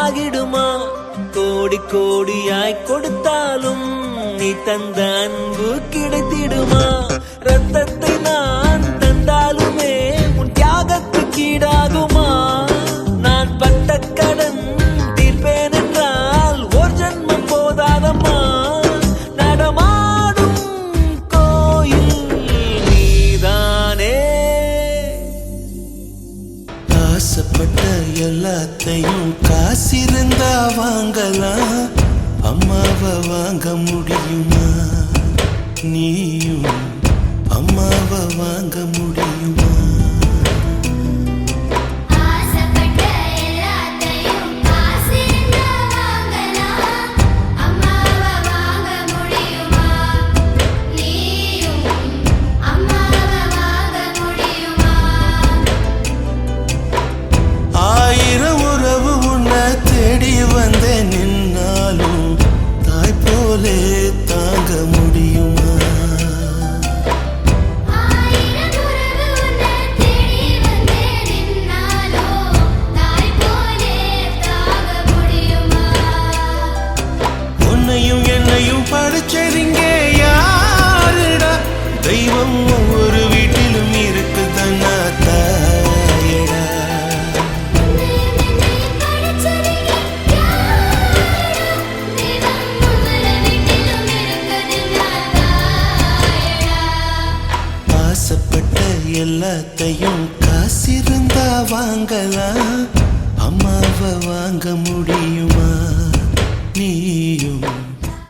ஆகிடுமா? கோடி கோடியாய் கொடுத்தாலும் நீ தந்த அன்பு கிடைத்திடுமா? ரத்தத்தை நான் தந்தாலுமே உன் தியாகத்துக்கு ஈடாகுமா? நான் பட்ட கடன் தீர்ப்பேன் என்றால் ஒரு ஜன்மம் போதாதம்மா. நடமாடும் கோயில் நீதானே. ஆசைப்பட்ட எல்லாத்தையும் காசிருந்தா வாங்கலாம், அம்மாவை வாங்க முடியுமா? நீயும் அம்மாவை வாங்க முடியுமா? ஆயிரம் உறவு உன்னை தேடி வந்தே நின்னாலும் தாய் போலே தாங்க முடியுமா? உன்னையும் என்னையும் படிச்சதிங்க யாருடா? தெய்வம் ஒவ்வொரு வீட்டிலும் இருக்குதன்னா தாயடா. ஆசைப்பட்ட எல்லாத்தையும் காசிருந்தா வாங்கலாம், அம்மாவை வாங்க முடியுமா? நீயும்